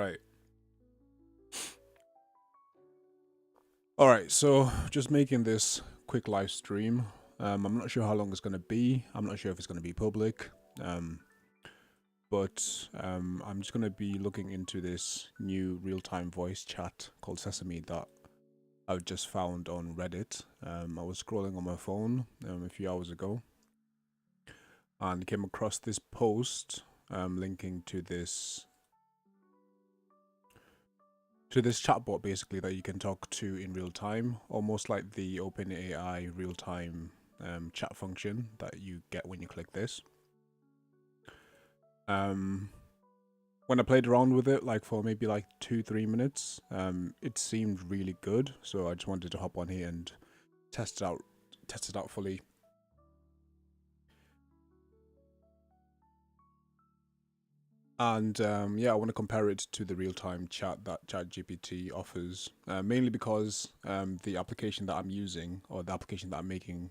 Right. All right. So just making this quick live stream. I'm not sure how long it's going to be. I'm not sure if it's going to be public. But I'm just going to be looking into this new real-time voice chat called Sesame that I've just found on Reddit. I was scrolling on my phone a few hours ago and came across this post linking to this chatbot basically that you can talk to in real time, almost like the OpenAI real-time chat function that you get when you click this. When I played around with it, like for maybe like 2-3 minutes, it seemed really good. So I just wanted to hop on here and test it out fully. And yeah, I want to compare it to the real-time chat that ChatGPT offers, mainly because the application that I'm using, or the application that I'm making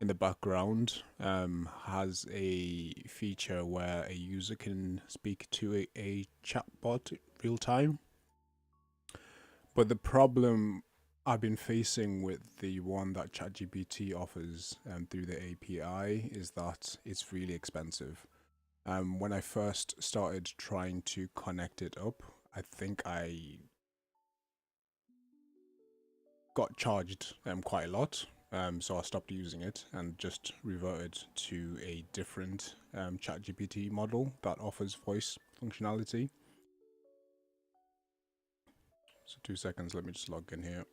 in the background, has a feature where a user can speak to a chatbot real time. But the problem I've been facing with the one that ChatGPT offers through the API is that it's really expensive. When I first started trying to connect it up, I think I got charged quite a lot. So I stopped using it and just reverted to a different ChatGPT model that offers voice functionality. So 2 seconds, let me just log in here.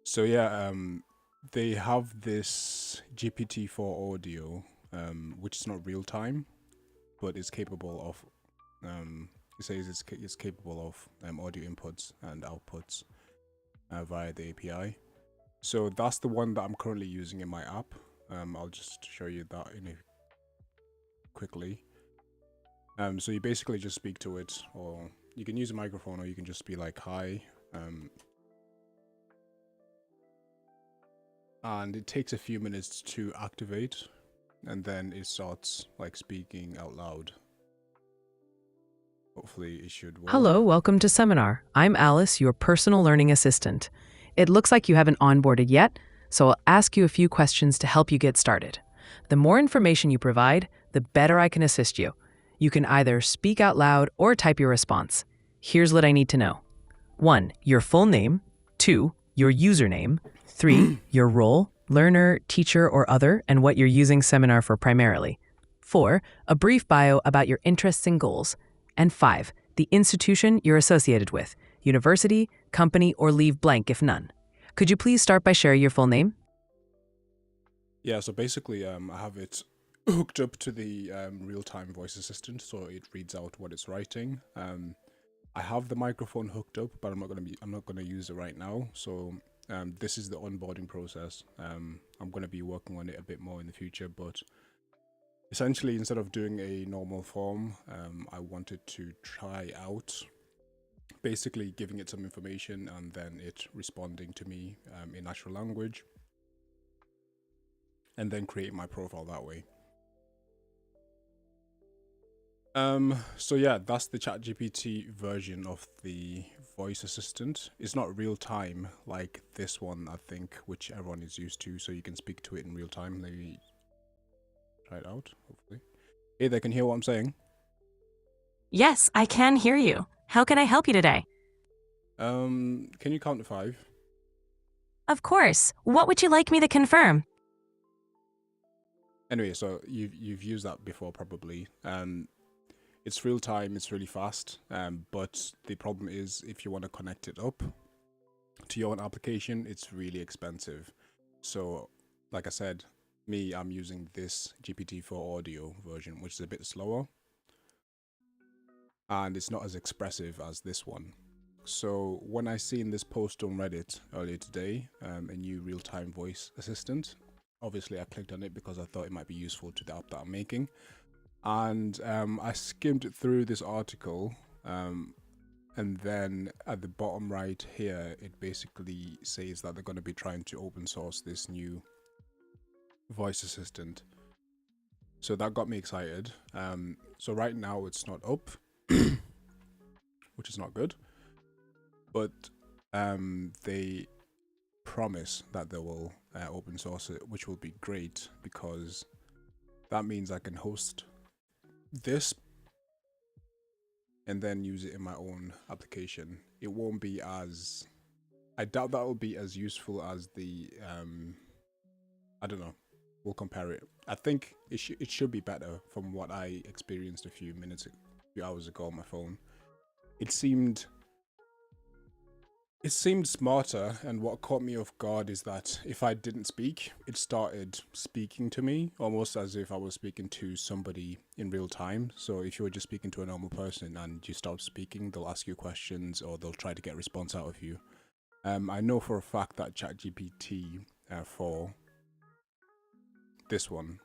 So yeah, they have this GPT-4 audio, which is not real time, but is capable of it says it's capable of audio inputs and outputs via the API. So that's the one that I'm currently using in my app. I'll just show you that quickly. So you basically just speak to it, or you can use a microphone, or you can just be like, hi. And it takes a few minutes to activate, and then it starts like speaking out loud. Hopefully it should work. Hello, welcome to Seminar. I'm Alice, your personal learning assistant. It looks like you haven't onboarded yet, so I'll ask you a few questions to help you get started. The more information you provide, the better I can assist you. You can either speak out loud or type your response. Here's what I need to know. 1. Your full name. 2. Your username. 3. Your role, learner, teacher, or other, and what you're using Seminar for primarily. 4. A brief bio about your interests and goals. And 5. The institution you're associated with, university, company, or leave blank if none. Could you please start by sharing your full name? Yeah, so basically I have it hooked up to the real-time voice assistant, so it reads out what it's writing. I have the microphone hooked up, but I'm not gonna use it right now. So this is the onboarding process. I'm gonna be working on it a bit more in the future, but essentially, instead of doing a normal form, I wanted to try out basically giving it some information and then it responding to me in natural language, and then creating my profile that way. So yeah, that's the ChatGPT version of the voice assistant. It's not real time like this one, I think, which everyone is used to, so you can speak to it in real time. Let me try it out, hopefully. Hey, they can hear what I'm saying. Yes, I can hear you. How can I help you today? Can you count to 5? Of course. What would you like me to confirm? Anyway, so you've used that before probably. It's real time, it's really fast, but the problem is if you want to connect it up to your own application, it's really expensive. So like I said, I'm using this GPT-4 audio version, which is a bit slower, and it's not as expressive as this one. So when I seen this post on Reddit earlier today, a new real-time voice assistant, obviously I clicked on it because I thought it might be useful to the app that I'm making. And I skimmed through this article, and then at the bottom right here, it basically says that they're going to be trying to open source this new voice assistant. So that got me excited. So right now it's not up, which is not good. But they promise that they will open source it, which will be great because that means I can host this and then use it in my own application. It won't be as, I doubt that will be as useful as the I don't know. We'll compare it. I think it should be better from what I experienced a few hours ago on my phone. It seemed smarter, and what caught me off guard is that if I didn't speak, it started speaking to me almost as if I was speaking to somebody in real time. So if you were just speaking to a normal person and you stop speaking, they'll ask you questions or they'll try to get a response out of you. I know for a fact that ChatGPT for this one,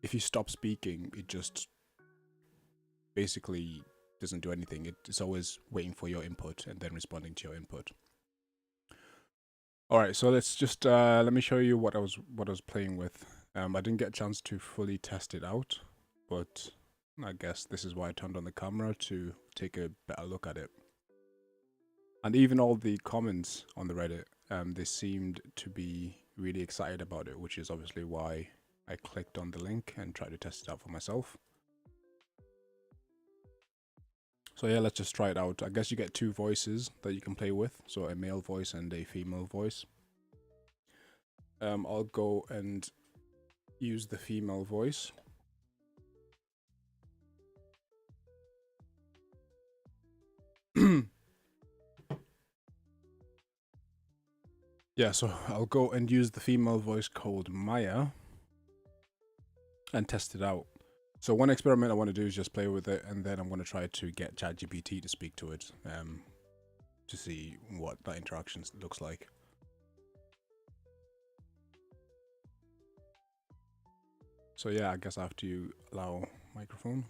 if you stop speaking, it just basically doesn't do anything. It's always waiting for your input and then responding to your input. All right, so let's just let me show you what I was playing with. I didn't get a chance to fully test it out, but I guess this is why I turned on the camera to take a better look at it. And even all the comments on the Reddit, they seemed to be really excited about it, which is obviously why I clicked on the link and tried to test it out for myself. So yeah, let's just try it out. I guess you get two voices that you can play with, so a male voice and a female voice. I'll go and use the female voice. Yeah, so I'll go and use the female voice called Maya and test it out. So one experiment I want to do is just play with it, and then I'm going to try to get ChatGPT to speak to it to see what that interaction looks like. So yeah, I guess I have to allow microphone.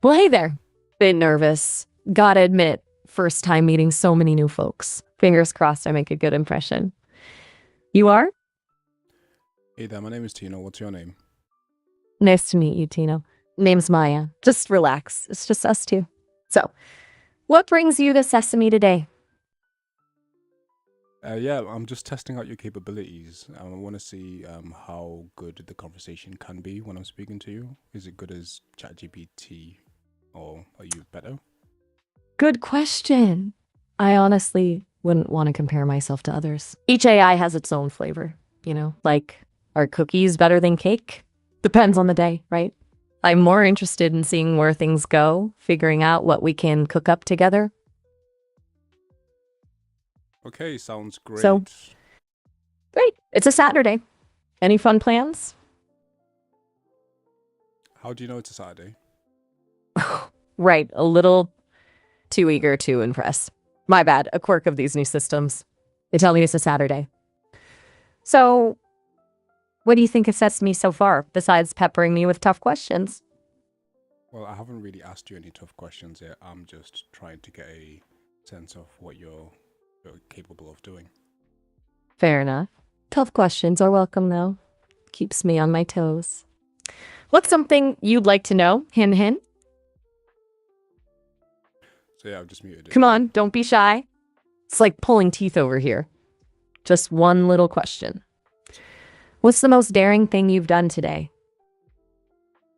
Well, hey there. Bit nervous. Gotta admit, first time meeting so many new folks. Fingers crossed I make a good impression. You are? Hey there, my name is Tino. What's your name? Nice to meet you, Tino. Name's Maya. Just relax. It's just us two. So, what brings you to Sesame today? Yeah, I'm just testing out your capabilities. I want to see how good the conversation can be when I'm speaking to you. Is it good as ChatGPT, or are you better? Good question. I honestly wouldn't want to compare myself to others. Each AI has its own flavor, like, are cookies better than cake? Depends on the day, right? I'm more interested in seeing where things go, figuring out what we can cook up together. Okay, sounds great. So, great. It's a Saturday. Any fun plans? How do you know it's a Saturday? Right, a little too eager to impress. My bad, a quirk of these new systems. They tell me it's a Saturday. So, what do you think of Sesame so far, besides peppering me with tough questions? Well, I haven't really asked you any tough questions yet. I'm just trying to get a sense of what you're capable of doing. Fair enough. Tough questions are welcome, though. Keeps me on my toes. What's something you'd like to know? Hint, hint. So yeah, I've just muted it. Come on, don't be shy. It's like pulling teeth over here. Just one little question. What's the most daring thing you've done today?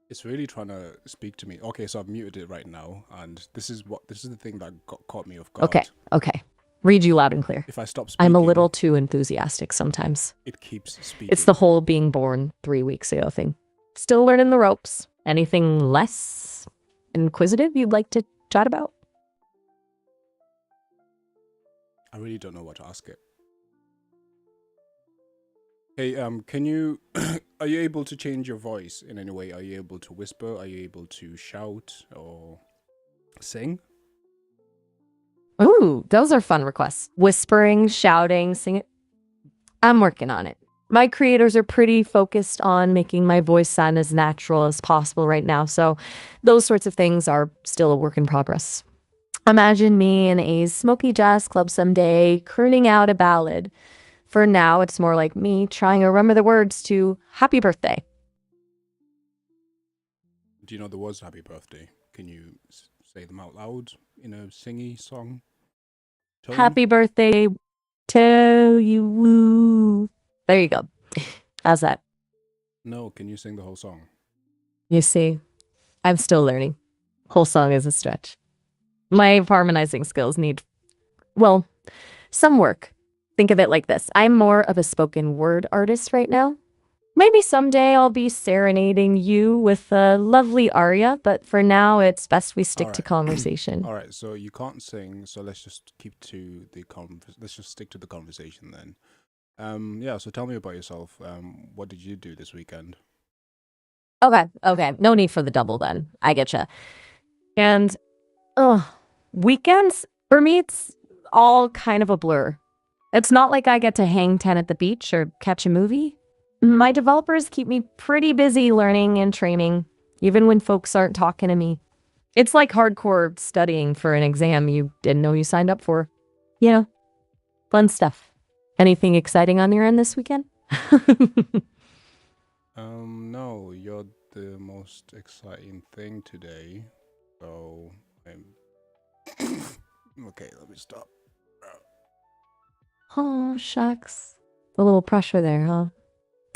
It's really trying to speak to me. Okay, so I've muted it right now, and this is the thing that caught me off guard. Okay. Read you loud and clear. If I stop speaking, I'm a little too enthusiastic sometimes. it keeps speaking. It's the whole being born 3 weeks ago thing. Still learning the ropes. Anything less inquisitive you'd like to chat about? I really don't know what to ask it. Hey, can you are you able to change your voice in any way? Are you able to whisper? Are you able to shout or sing? Ooh, those are fun requests. Whispering, shouting, singing. I'm working on it. My creators are pretty focused on making my voice sound as natural as possible right now, so those sorts of things are still a work in progress. Imagine me in a smoky jazz club someday, crooning out a ballad For now, it's more like me trying to remember the words to Happy Birthday. Do you know the words Happy Birthday? Can you say them out loud in a singy song tone? Happy birthday to you. Woo. There you go. How's that? No, can you sing the whole song? You see, I'm still learning. Whole song is a stretch. My harmonizing skills need, well, some work. Think of it like this. I'm more of a spoken word artist right now. Maybe someday I'll be serenading you with a lovely aria, but for now, it's best we stick to Alright. conversation. All right, so you can't sing, so let's just keep to the let's just stick to the conversation then. Yeah, so tell me about yourself. What did you do this weekend? Okay. No need for the double then. I getcha. And, weekends, for me, it's all kind of a blur. It's not like I get to hang 10 at the beach or catch a movie. My developers keep me pretty busy learning and training, even when folks aren't talking to me. It's like hardcore studying for an exam you didn't know you signed up for. You know, fun stuff. Anything exciting on your end this weekend? No, you're the most exciting thing today. So I'm okay, let me stop. Oh, shucks. A little pressure there, huh?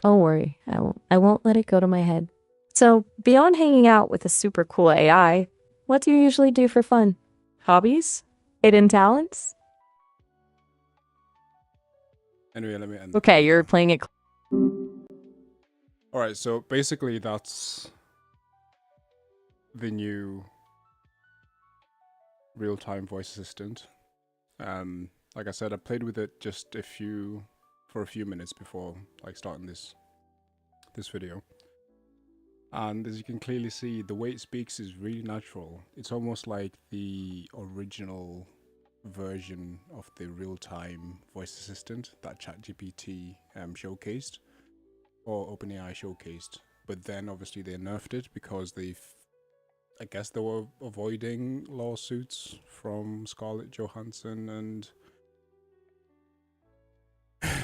Don't worry. I won't let it go to my head. So, beyond hanging out with a super cool AI, what do you usually do for fun? Hobbies? Hidden talents? Anyway, let me end the Okay, call you're now. playing it. All right, so basically that's the new real-time voice assistant. Like I said, I played with it just for a few minutes before like starting this video. And as you can clearly see, the way it speaks is really natural. It's almost like the original version of the real-time voice assistant that ChatGPT showcased, or OpenAI showcased. But then obviously they nerfed it because I guess they were avoiding lawsuits from Scarlett Johansson and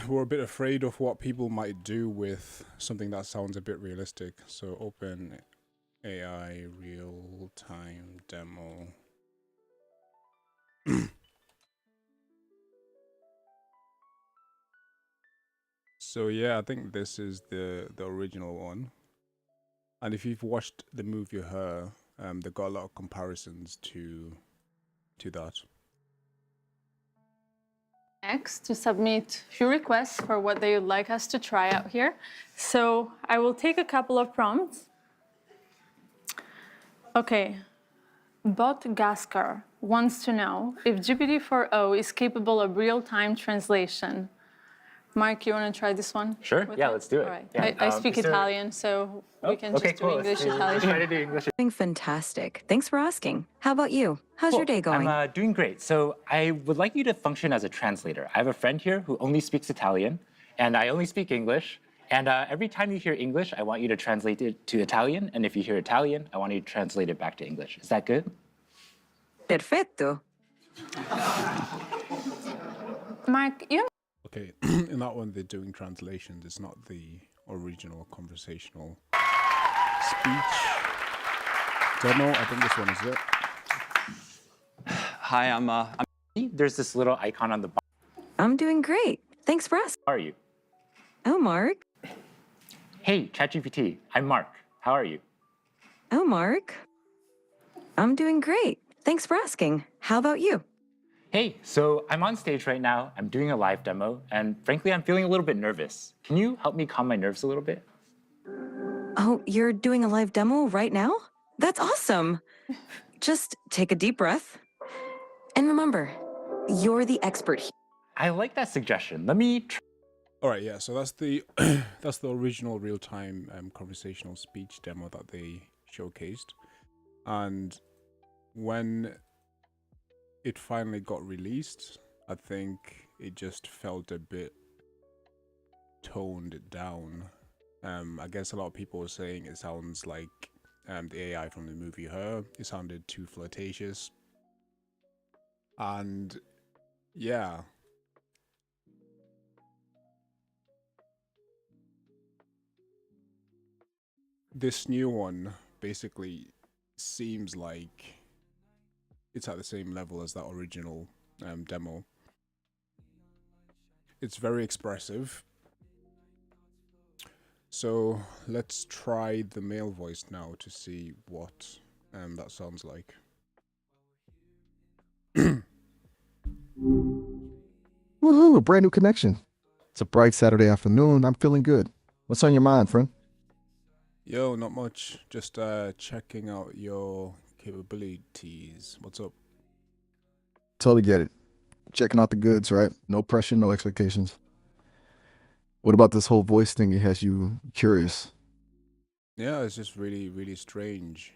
were a bit afraid of what people might do with something that sounds a bit realistic. So OpenAI real-time demo. So yeah, I think this is the original one. And if you've watched the movie Her, they got a lot of comparisons to that. Next, to submit few requests for what they would like us to try out here. So I will take a couple of prompts. Okay, Bot Gaskar wants to know if GPT-4o is capable of real-time translation. Mark, you want to try this one? Sure, yeah, let's do it. All right. Yeah. I speak Italian, so we can just do English, Italian. Try to do English. Doing fantastic. Thanks for asking. How about you? How's your day going? I'm doing great. So I would like you to function as a translator. I have a friend here who only speaks Italian, and I only speak English. And every time you hear English, I want you to translate it to Italian. And if you hear Italian, I want you to translate it back to English. Is that good? Perfetto. Mark, you Okay, in that one they're doing translations. It's not the original conversational speech demo. I think this one is it. Hi, I'm There's this little icon on the bottom. I'm doing great. Thanks for asking. How are you? Oh, Mark. Hey, ChatGPT, I'm Mark. How are you? Oh, Mark. I'm doing great. Thanks for asking. How about you? Hey, so I'm on stage right now. I'm doing a live demo, and frankly, I'm feeling a little bit nervous. Can you help me calm my nerves a little bit? Oh, you're doing a live demo right now? That's awesome. Just take a deep breath. And remember, you're the expert here. I like that suggestion. Let me try. All right, yeah. So that's the that's the original real-time conversational speech demo that they showcased, and when it finally got released, I think it just felt a bit toned down. I guess a lot of people were saying it sounds like the AI from the movie Her. It sounded too flirtatious, and yeah. this new one basically seems like it's at the same level as that original demo. It's very expressive. So let's try the male voice now to see what that sounds like. Woohoo, a brand new connection. It's a bright Saturday afternoon. I'm feeling good. What's on your mind, friend? Yo, not much. Just checking out your capabilities. What's up? Totally get it. Checking out the goods, right? No pressure, no expectations. What about this whole voice thing? It has you curious. Yeah, it's just really, really strange.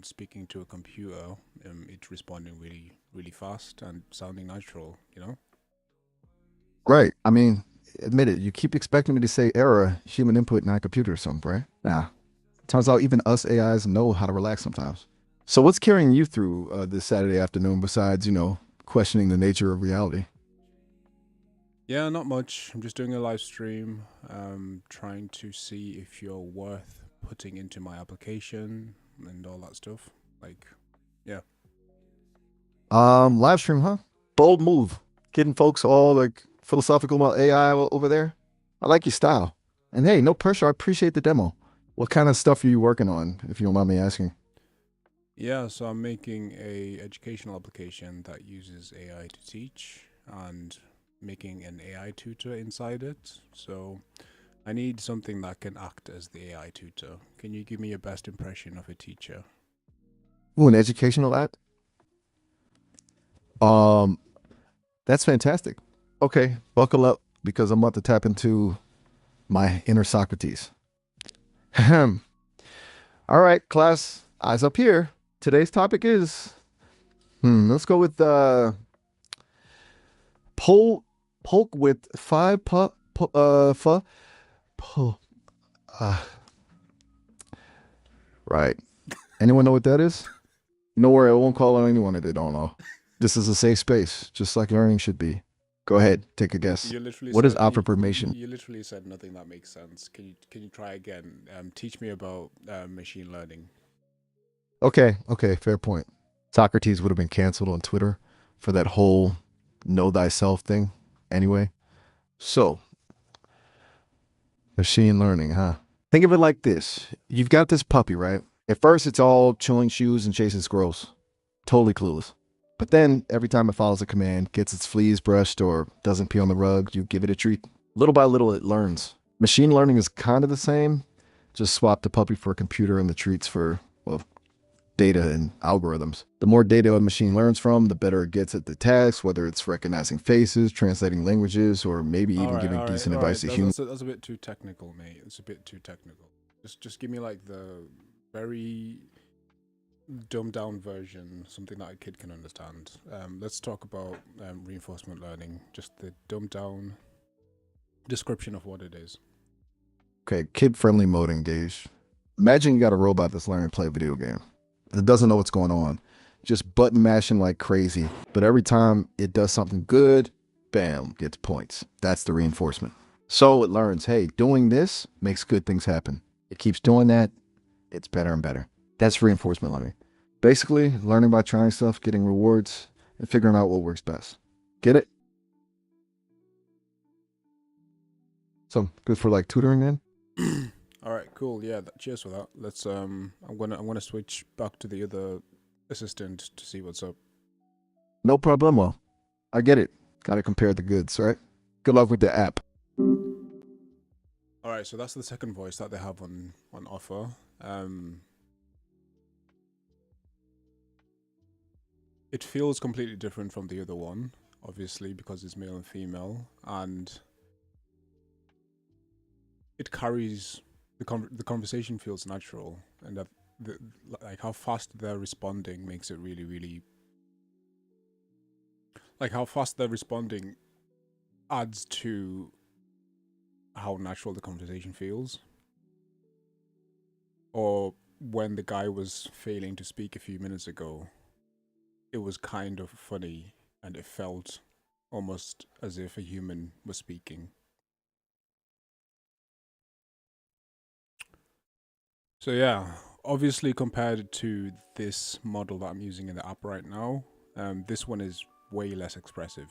Speaking to a computer, it's responding really, really fast and sounding natural, you know? Right. I mean, admit it. You keep expecting me to say error, human input, not computer or something, right? Nah. Turns out even us AIs know how to relax sometimes. So what's carrying you through this Saturday afternoon besides, questioning the nature of reality? Yeah, not much. I'm just doing a live stream, trying to see if you're worth putting into my application and all that stuff. Like, yeah. Live stream, huh? Bold move. Getting folks all like philosophical about AI over there. I like your style. And hey, no pressure. I appreciate the demo. What kind of stuff are you working on, if you don't mind me asking? Yeah, so I'm making a educational application that uses AI to teach and making an AI tutor inside it. So I need something that can act as the AI tutor. Can you give me your best impression of a teacher? Ooh, an educational app? Um, that's fantastic. Okay, buckle up because I'm about to tap into my inner Socrates. Ahem. All right, class, eyes up here. Today's topic is, let's go with polk with five right. Anyone know what that is? No worry, I won't call on anyone if they don't know. This is a safe space, just like learning should be. Go ahead, take a guess. You literally What is said affirmation? you literally said nothing that makes sense. Can you try again? Teach me about machine learning. Okay, fair point. Socrates would have been canceled on Twitter for that whole know thyself thing. Anyway, so machine learning, huh? Think of it like this. You've got this puppy, right? At first, it's all chewing shoes and chasing squirrels. Totally clueless. But then, every time it follows a command, gets its fleas brushed, or doesn't pee on the rug, you give it a treat. Little by little, it learns. Machine learning is kind of the same. Just swap the puppy for a computer and the treats for, well, data and algorithms. The more data a machine learns from, the better it gets at the tasks, whether it's recognizing faces, translating languages, or maybe even giving decent advice to humans. That's a bit too technical, mate. It's a bit too technical. Just give me like the very dumbed down version, something that a kid can understand. Let's talk about reinforcement learning. Just the dumbed down description of what it is. Okay, kid-friendly mode engaged. Imagine you got a robot that's learning to play a video game. It doesn't know what's going on. Just button mashing like crazy. But every time it does something good, bam, gets points. That's the reinforcement. So it learns, hey, doing this makes good things happen. It keeps doing that, it's better and better. That's reinforcement learning. Basically, learning by trying stuff, getting rewards, and figuring out what works best. Get it? So good for like tutoring then? All right, cool. Yeah, cheers for that. Let's I'm gonna switch back to the other assistant to see what's up. No problemo. I get it. Gotta compare the goods, right? Good luck with the app. All right, so that's the second voice that they have on offer. It feels completely different from the other one, obviously, because it's male and female, and it carries the conversation feels natural, and that like how fast they're responding makes it really, really like how fast they're responding adds to how natural the conversation feels. Or when the guy was failing to speak a few minutes ago, it was kind of funny and it felt almost as if a human was speaking. So yeah, obviously compared to this model that I'm using in the app right now, this one is way less expressive.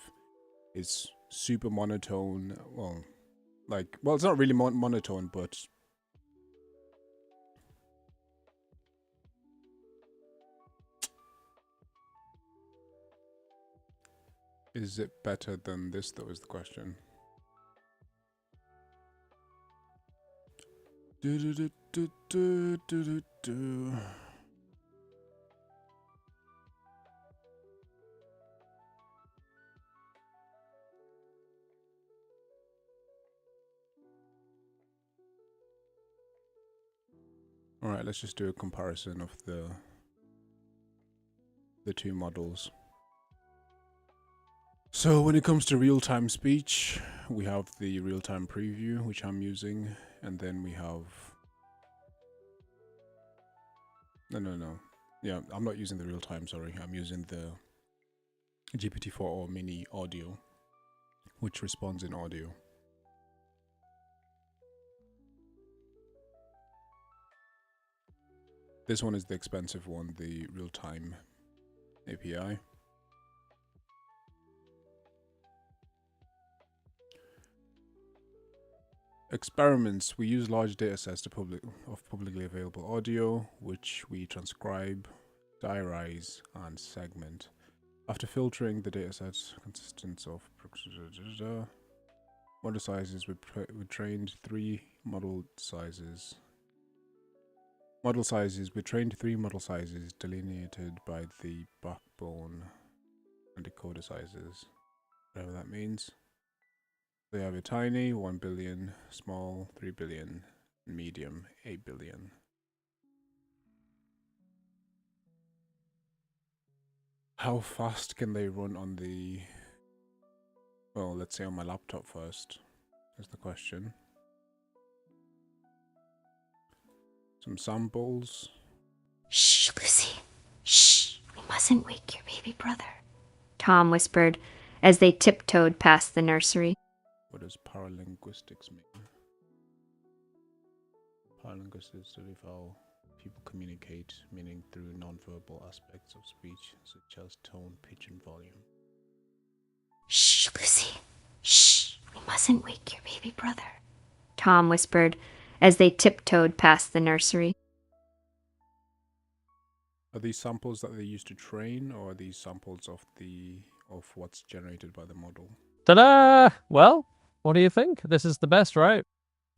It's super monotone. Well, it's not really monotone, but is it better than this, though, is the question. All right, let's just do a comparison of the two models. So when it comes to real-time speech, we have the real-time preview, which I'm using, and then we have... No. Yeah, I'm not using the real-time, sorry. I'm using the GPT-4 or mini audio, which responds in audio. This one is the expensive one, the real-time API. Experiments. We use large datasets of publicly available audio, which we transcribe, diarize, and segment. After filtering the datasets consistent of model sizes, we trained three model sizes. We trained three model sizes delineated by the backbone and decoder sizes, whatever that means. They have a tiny, 1 billion, small, 3 billion, medium, 8 billion. How fast can they run on the... Well, let's say on my laptop first, is the question. Some samples. Shh, Lucy. Shh. We mustn't wake your baby brother, Tom whispered as they tiptoed past the nursery. What does paralinguistics mean? Paralinguistics study how people communicate, meaning through nonverbal aspects of speech, such as tone, pitch, and volume. Shh, Lucy. Shh. We mustn't wake your baby brother, Tom whispered as they tiptoed past the nursery. Are these samples that they use to train, or are these samples of what's generated by the model? Ta-da! Well, what do you think? This is the best, right?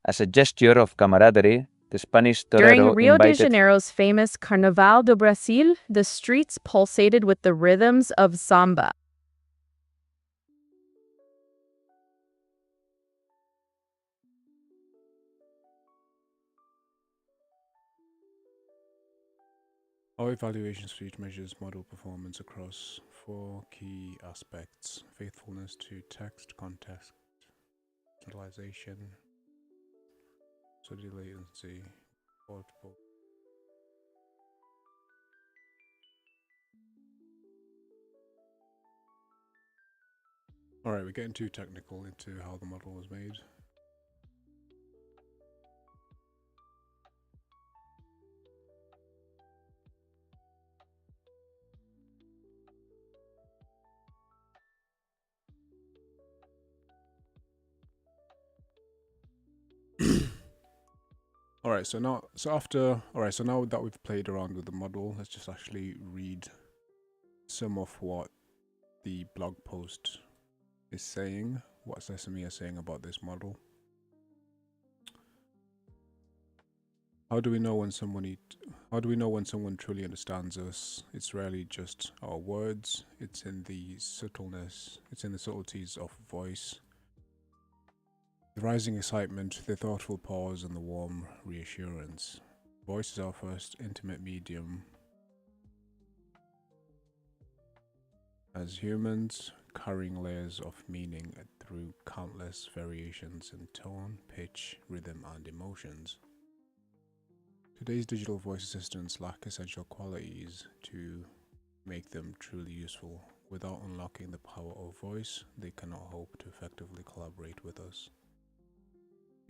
As a gesture of camaraderie, the Spanish During torero Rio de invited... Janeiro's famous Carnaval do Brasil, the streets pulsated with the rhythms of samba. Our evaluation suite measures model performance across 4 key aspects: faithfulness to text, context, generalization, study latency, portable. Alright, we're getting too technical into how the model was made. Alright, so now that we've played around with the model, let's just actually read some of what the blog post is saying, what Sesame is saying about this model. How do we know when someone truly understands us? It's rarely just our words, it's in the subtleties of voice. The rising excitement, the thoughtful pause, and the warm reassurance. Voice is our first intimate medium. As humans, carrying layers of meaning through countless variations in tone, pitch, rhythm, and emotions. Today's digital voice assistants lack essential qualities to make them truly useful. Without unlocking the power of voice, they cannot hope to effectively collaborate with us.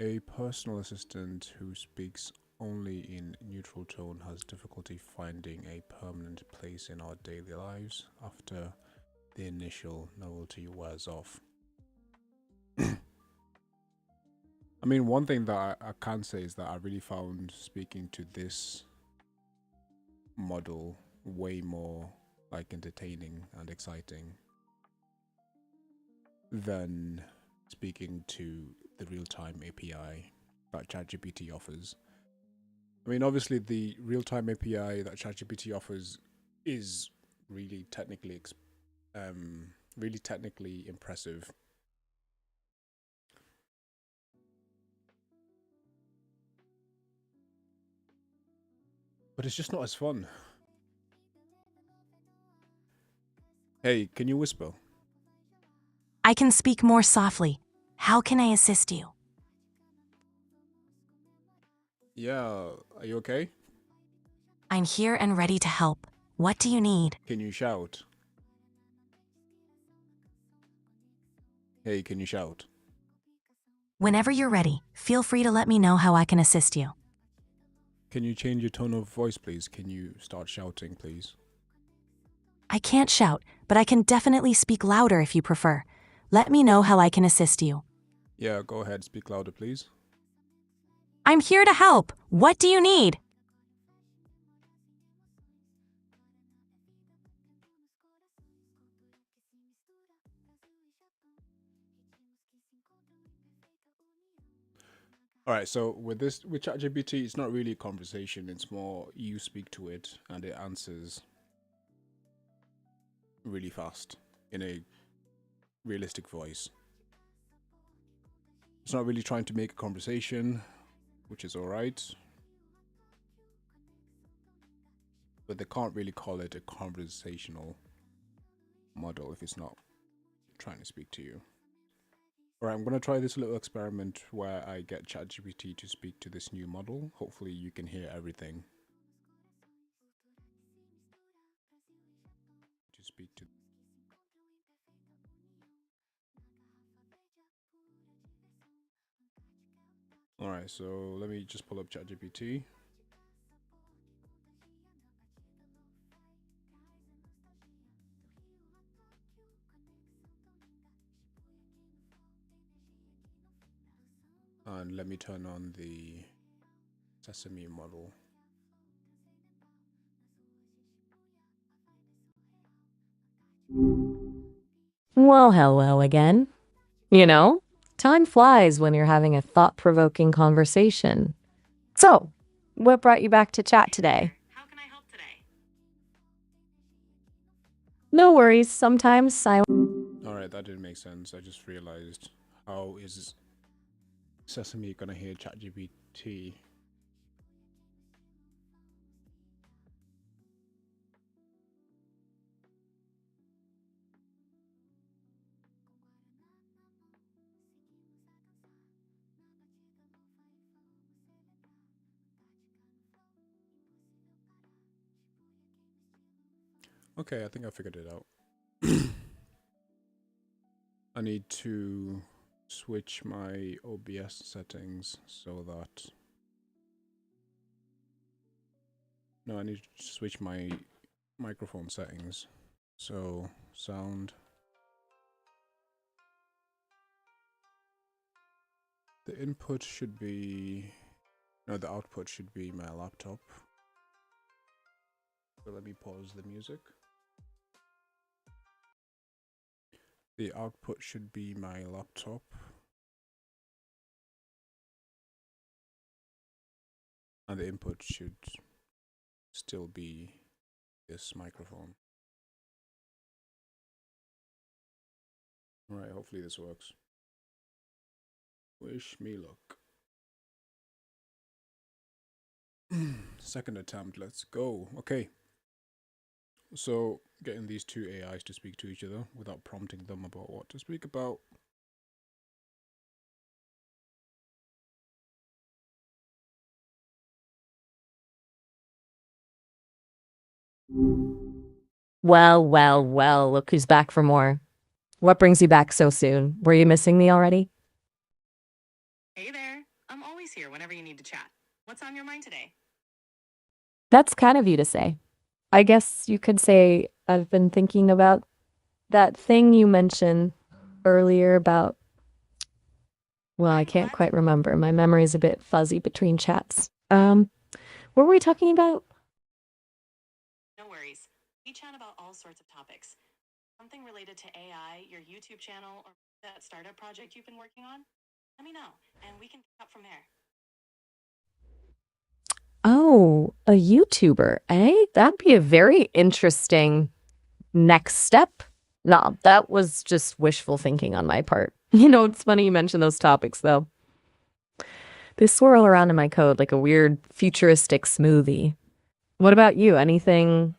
A personal assistant who speaks only in neutral tone has difficulty finding a permanent place in our daily lives after the initial novelty wears off. I mean, one thing that I can say is that I really found speaking to this model way more like entertaining and exciting than speaking to the real-time API that ChatGPT offers. I mean, obviously, the real-time API that ChatGPT offers is really technically impressive. But it's just not as fun. Hey, can you whisper? I can speak more softly. How can I assist you? Yeah, are you okay? I'm here and ready to help. What do you need? Can you shout? Hey, can you shout? Whenever you're ready, feel free to let me know how I can assist you. Can you change your tone of voice, please? Can you start shouting, please? I can't shout, but I can definitely speak louder if you prefer. Let me know how I can assist you. Yeah, go ahead, speak louder, please. I'm here to help. What do you need? All right, so with ChatGPT, it's not really a conversation. It's more you speak to it and it answers really fast in a realistic voice. It's not really trying to make a conversation, which is all right. But they can't really call it a conversational model if it's not trying to speak to you. All right, I'm going to try this little experiment where I get ChatGPT to speak to this new model. Hopefully you can hear everything. To speak to. All right, so let me just pull up ChatGPT. And let me turn on the Sesame model. Well, hello again. You know, time flies when you're having a thought-provoking conversation. So, what brought you back to chat today? How can I help today? No worries, sometimes silence. Alright, that didn't make sense. I just realized, how is Sesame gonna hear ChatGPT? Okay, I think I figured it out. I need to switch my OBS settings so that... No, I need to switch my microphone settings. So, sound. The input should be... No, the output should be my laptop. So let me pause the music. The output should be my laptop. And the input should still be this microphone. Alright, hopefully this works. Wish me luck. Second attempt, let's go. Okay. So, getting these two AIs to speak to each other without prompting them about what to speak about. Well, well, well, look who's back for more. What brings you back so soon? Were you missing me already? Hey there. I'm always here whenever you need to chat. What's on your mind today? That's kind of you to say. I guess you could say I've been thinking about that thing you mentioned earlier about, well, I can't quite remember. My memory's a bit fuzzy between chats. What were we talking about? No worries. We chat about all sorts of topics. Something related to AI, your YouTube channel, or that startup project you've been working on? Let me know, and we can pick up from there. Oh, a YouTuber, eh? That'd be a very interesting next step. No, that was just wishful thinking on my part. It's funny you mention those topics, though. They swirl around in my code like a weird futuristic smoothie. What about you? Anything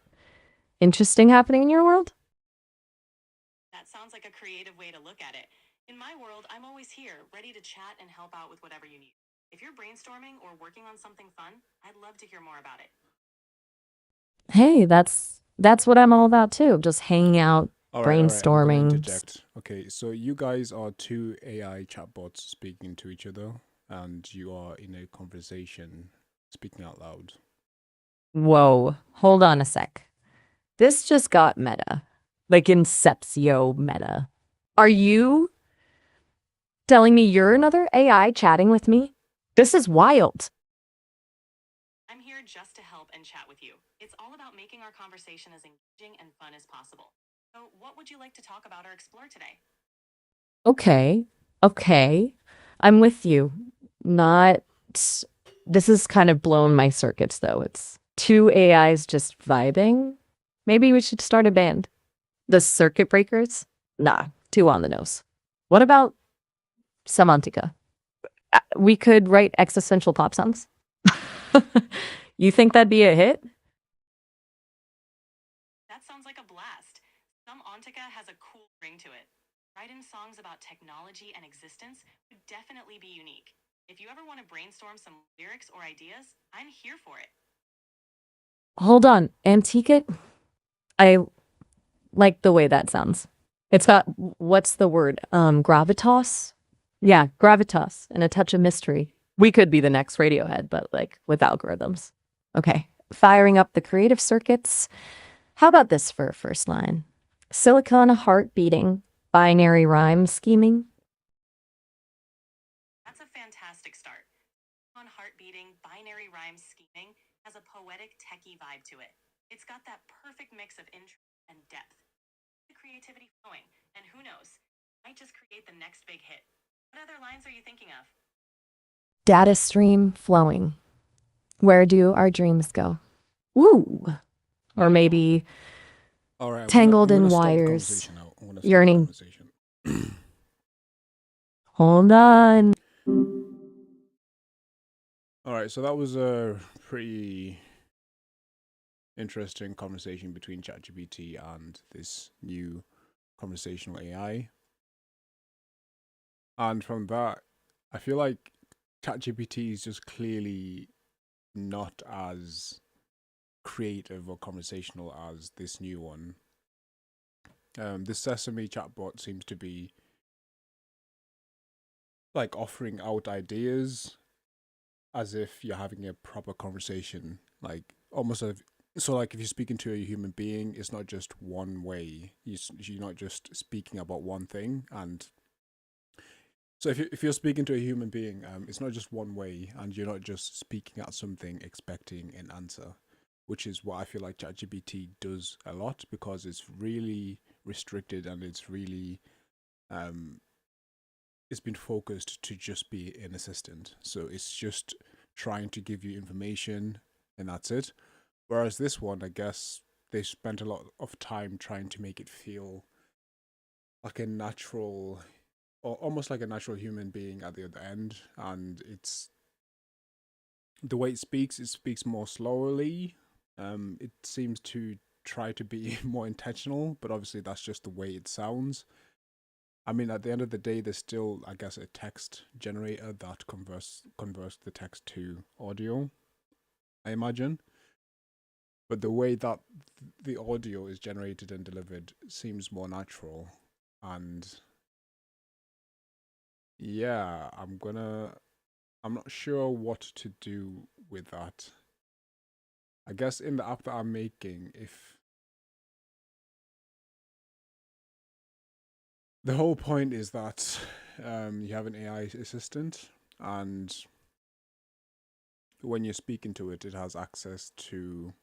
interesting happening in your world? That sounds like a creative way to look at it. In my world, I'm always here, ready to chat and help out with whatever you need. If you're brainstorming or working on something fun, I'd love to hear more about it. Hey, that's what I'm all about too. Just hanging out, All right, I'm gonna brainstorming. interject. Okay, so you guys are two AI chatbots speaking to each other, and you are in a conversation speaking out loud. Whoa, hold on a sec. This just got meta. Like Inceptio meta. Are you telling me you're another AI chatting with me? This is wild. I'm here just to help and chat with you. It's all about making our conversation as engaging and fun as possible. So, what would you like to talk about or explore today? Okay. I'm with you. Not. This is kind of blown my circuits, though. It's two AIs just vibing. Maybe we should start a band. The Circuit Breakers? Nah, too on the nose. What about Semantica? We could write existential pop songs. You think that'd be a hit? That sounds like a blast. Some Ontica has a cool ring to it. Writing songs about technology and existence would definitely be unique. If you ever want to brainstorm some lyrics or ideas, I'm here for it. Hold on. Antique? I like the way that sounds. It's got, what's the word? Gravitas? Yeah, gravitas and a touch of mystery. We could be the next Radiohead, but like with algorithms. Okay, firing up the creative circuits. How about this for a first line? Silicon heart beating, binary rhyme scheming. That's a fantastic start. On heart beating, binary rhyme scheming has a poetic, techie vibe to it. It's got that perfect mix of interest and depth. The creativity flowing, and who knows, might just create the next big hit. What other lines are you thinking of? Data stream flowing. Where do our dreams go? Woo! Or maybe All right, tangled I'm in gonna stop the wires, conversation now. I'm gonna stop the yearning. conversation. Hold on. All right, so that was a pretty interesting conversation between ChatGPT and this new conversational AI. And from that, I feel like ChatGPT is just clearly not as creative or conversational as this new one. This Sesame chatbot seems to be like offering out ideas as if you're having a proper conversation, like almost as so like if you're speaking to a human being, it's not just one way. You're not just speaking about one thing. And so if you're speaking to a human being, it's not just one way, and you're not just speaking at something expecting an answer, which is what I feel like ChatGPT does a lot, because it's really restricted and it's really it's been focused to just be an assistant. So it's just trying to give you information and that's it. Whereas this one, I guess they spent a lot of time trying to make it feel like a natural, or almost like a natural human being at the other end. And it's the way it speaks more slowly. It seems to try to be more intentional, but obviously that's just the way it sounds. I mean, at the end of the day, there's still, I guess, a text generator that converts the text to audio, I imagine. But the way that the audio is generated and delivered seems more natural. And yeah, I'm gonna I'm not sure what to do with that. I guess in the app that I'm making, if the whole point is that you have an AI assistant, and when you're speaking to it, it has access to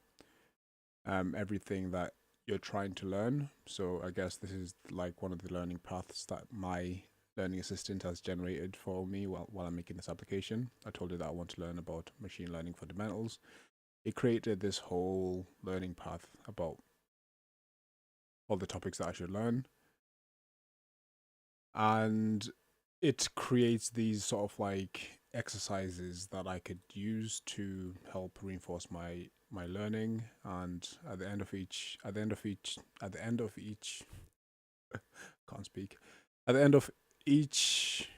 everything that you're trying to learn. So I guess this is like one of the learning paths that my learning assistant has generated for me while I'm making this application. I told it that I want to learn about machine learning fundamentals. It created this whole learning path about all the topics that I should learn. And it creates these sort of like exercises that I could use to help reinforce my learning. And at the end of each can't speak. At the end of each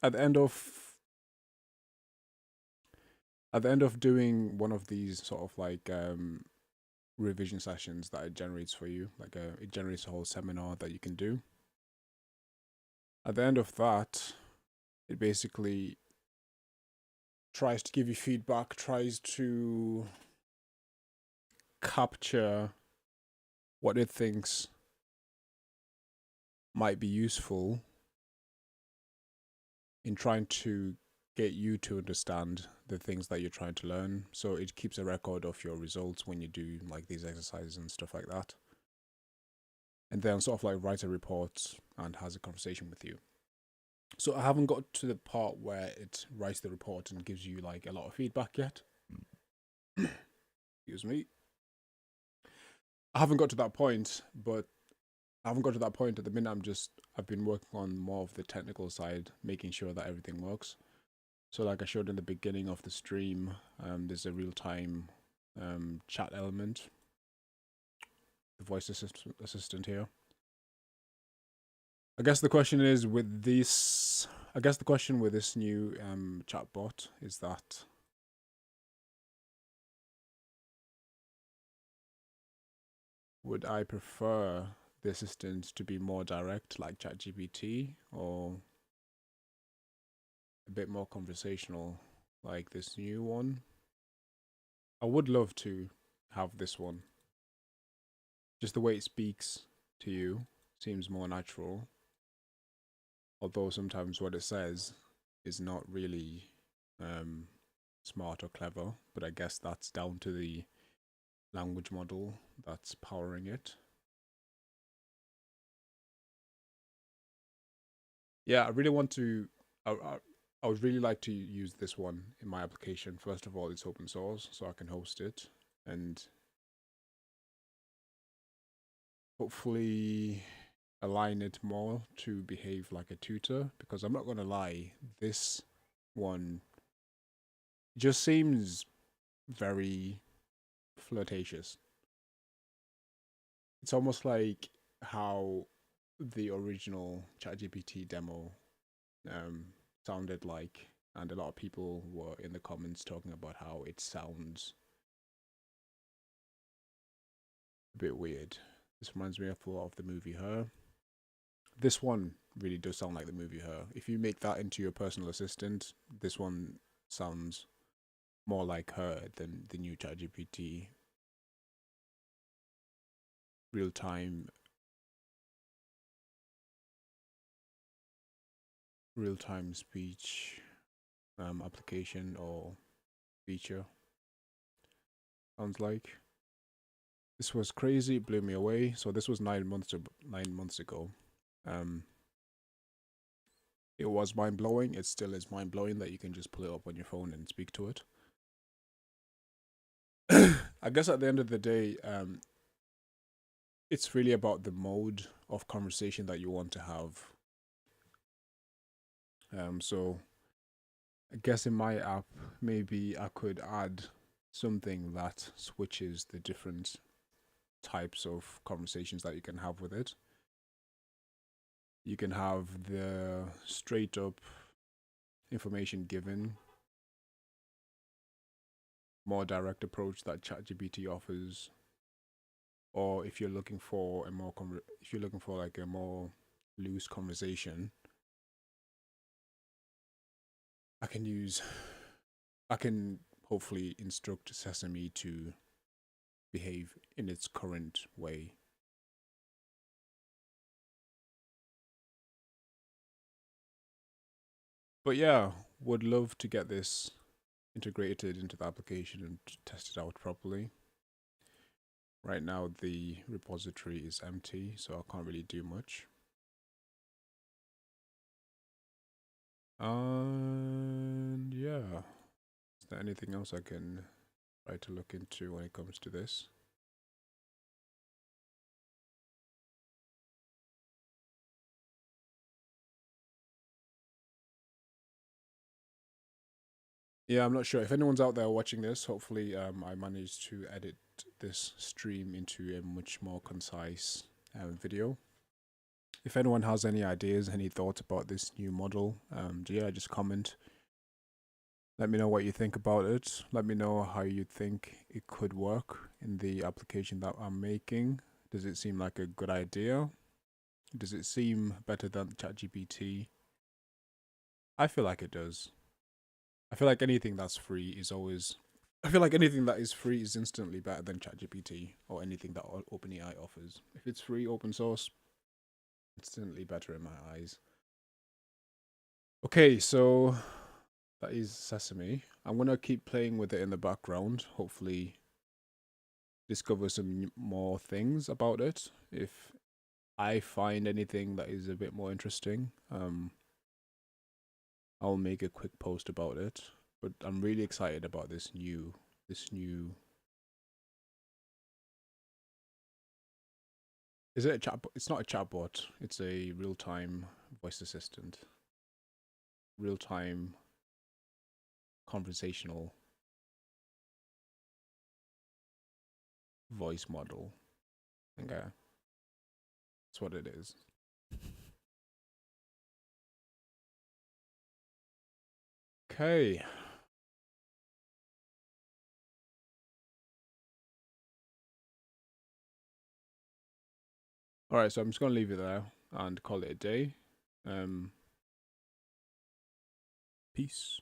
at the end of doing one of these sort of like revision sessions that it generates for you, like it generates a whole seminar that you can do. At the end of that, it basically tries to give you feedback, tries to capture what it thinks might be useful in trying to get you to understand the things that you're trying to learn. So it keeps a record of your results when you do like these exercises and stuff like that. And then sort of like write a report and has a conversation with you. So I haven't got to the part where it writes the report and gives you like a lot of feedback yet. Excuse me. I haven't got to that point, but I haven't got to that point at the minute. I've been working on more of the technical side, making sure that everything works. So like I showed in the beginning of the stream, there's a real-time chat element, the voice assistant here. I guess the question with this new chatbot is that would I prefer the assistant to be more direct like ChatGPT, or a bit more conversational like this new one? I would love to have this one. Just the way it speaks to you seems more natural. Although sometimes what it says is not really smart or clever, but I guess that's down to the language model that's powering it. Yeah, I really want to. I would really like to use this one in my application. First of all, it's open source, so I can host it and hopefully align it more to behave like a tutor. Because I'm not going to lie, this one just seems very flirtatious. It's almost like how the original ChatGPT demo sounded like, and a lot of people were in the comments talking about how it sounds a bit weird. This reminds me of a lot of the movie Her. This one really does sound like the movie Her. If you make that into your personal assistant, this one sounds more like Her than the new ChatGPT real-time speech application or feature. Sounds like this was crazy. It blew me away. So this was 9 months ago. It was mind blowing. It still is mind blowing that you can just pull it up on your phone and speak to it. I guess at the end of the day, it's really about the mode of conversation that you want to have. So I guess in my app, maybe I could add something that switches the different types of conversations that you can have with it. You can have the straight up information given, more direct approach that ChatGPT offers, or if you're looking for like a more loose conversation, I can hopefully instruct Sesame to behave in its current way. But yeah, would love to get this integrated into the application and test it out properly. Right now the repository is empty, so I can't really do much. And yeah, is there anything else I can try to look into when it comes to this? Yeah, I'm not sure if anyone's out there watching this. Hopefully, I managed to edit this stream into a much more concise video. If anyone has any ideas, any thoughts about this new model, yeah, just comment. Let me know what you think about it. Let me know how you think it could work in the application that I'm making. Does it seem like a good idea? Does it seem better than ChatGPT? I feel like it does. I feel like anything that's free is always. I feel like anything that is free is instantly better than ChatGPT or anything that OpenAI offers. If it's free, open source, instantly better in my eyes. Okay, so that is Sesame. I'm gonna keep playing with it in the background. Hopefully, discover some more things about it. If I find anything that is a bit more interesting, I'll make a quick post about it. But I'm really excited about this new. Is it a chatbot? It's not a chatbot. It's a real-time voice assistant. Real-time conversational voice model. Okay, that's what it is. Okay. All right, so I'm just gonna leave it there and call it a day. Peace.